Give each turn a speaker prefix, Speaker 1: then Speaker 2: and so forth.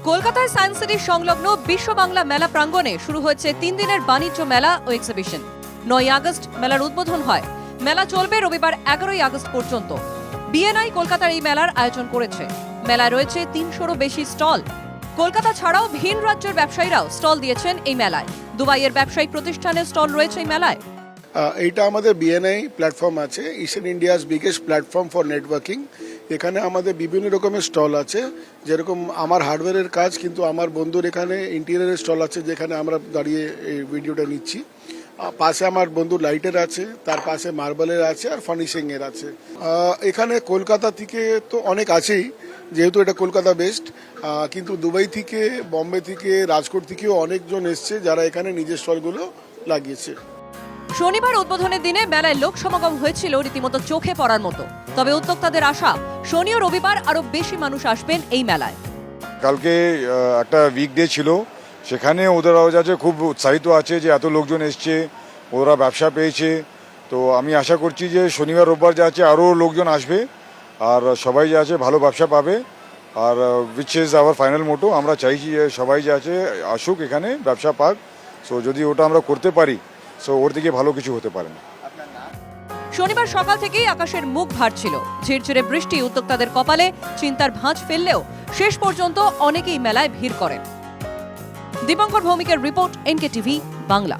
Speaker 1: কলকাতায় সায়েন্স সিটির সংলগ্ন বিশ্ব বাংলা মেলা প্রাঙ্গণে শুরু হয়েছে 3 দিনের বাণিজ্য মেলা ও এক্সিবিশন। 9 আগস্ট মেলার উদ্বোধন হয়। মেলা চলবে রবিবার 11 আগস্ট পর্যন্ত। বিএনআই কলকাতার এই মেলার আয়োজন করেছে। মেলায় রয়েছে 300রও বেশি স্টল। কলকাতা ছাড়াও ভিন রাজ্যের ব্যবসায়ীরাও স্টল দিয়েছেন এই মেলায়। দুবাইয়ের ব্যবসায়িক প্রতিষ্ঠানের স্টল রয়েছে এই মেলায়।
Speaker 2: এইটা আমাদের বিএনআই প্ল্যাটফর্ম আছে, eastern India's biggest platform for networking. এখানে আমাদের বিভিন্ন রকমের স্টল আছে, যেরকম আমার হার্ডওয়্যারের কাজ, কিন্তু আমার বন্ধুর এখানে ইন্টেরিয়ারের স্টল আছে, যেখানে আমরা দাঁড়িয়ে এই ভিডিওটা নিচ্ছি। পাশে আমার বন্ধুর লাইটের আছে, তার পাশে মার্বেলের আছে, আর ফার্নিশিংয়ের আছে। এখানে কলকাতা থেকে তো অনেক আছেই, যেহেতু এটা কলকাতা বেস্ট, কিন্তু দুবাই থেকে, বম্বে থেকে, রাজকোট থেকেও অনেকজন এসছে, যারা এখানে নিজের স্টলগুলো লাগিয়েছে।
Speaker 1: শনিবার উদ্বোধনের দিনে মেলায় লোক সমাগম হয়েছিল রীতিমতো চোখে পড়ার মতো। তবে উদ্যোক্তাদের আশা, শনি ও রবিবার আরো বেশি মানুষ আসবেন এই মেলায়।
Speaker 3: কালকে একটা উইকডে ছিল, সেখানে ওদেরাও যাচ্ছে খুব উৎসাহিত আছে যে এত লোকজন এসছে, ওরা ব্যবসা পেয়েছে। তো আমি আশা করছি যে শনিবার রোববার যা আছে আরও লোকজন আসবে, আর সবাই যা আছে ভালো ব্যবসা পাবে। আর উইচ ইজ আওয়ার ফাইনাল মোটো, আমরা চাইছি যে সবাই যা আছে আসুক এখানে, ব্যবসা পাক। সো যদি ওটা আমরা করতে পারি, সো ওর দিকে ভালো কিছু হতে পারে না।
Speaker 1: শনিবার সকাল থেকেই আকাশের মুখ ভার ছিল। ঝিরঝিরে বৃষ্টি উদ্যোক্তাদের কপালে চিন্তার ভাঁজ ফেললেও শেষ পর্যন্ত অনেকেই মেলায় ভিড় করেন। দীপঙ্কর ভৌমিকের রিপোর্ট, এনকে টিভি বাংলা।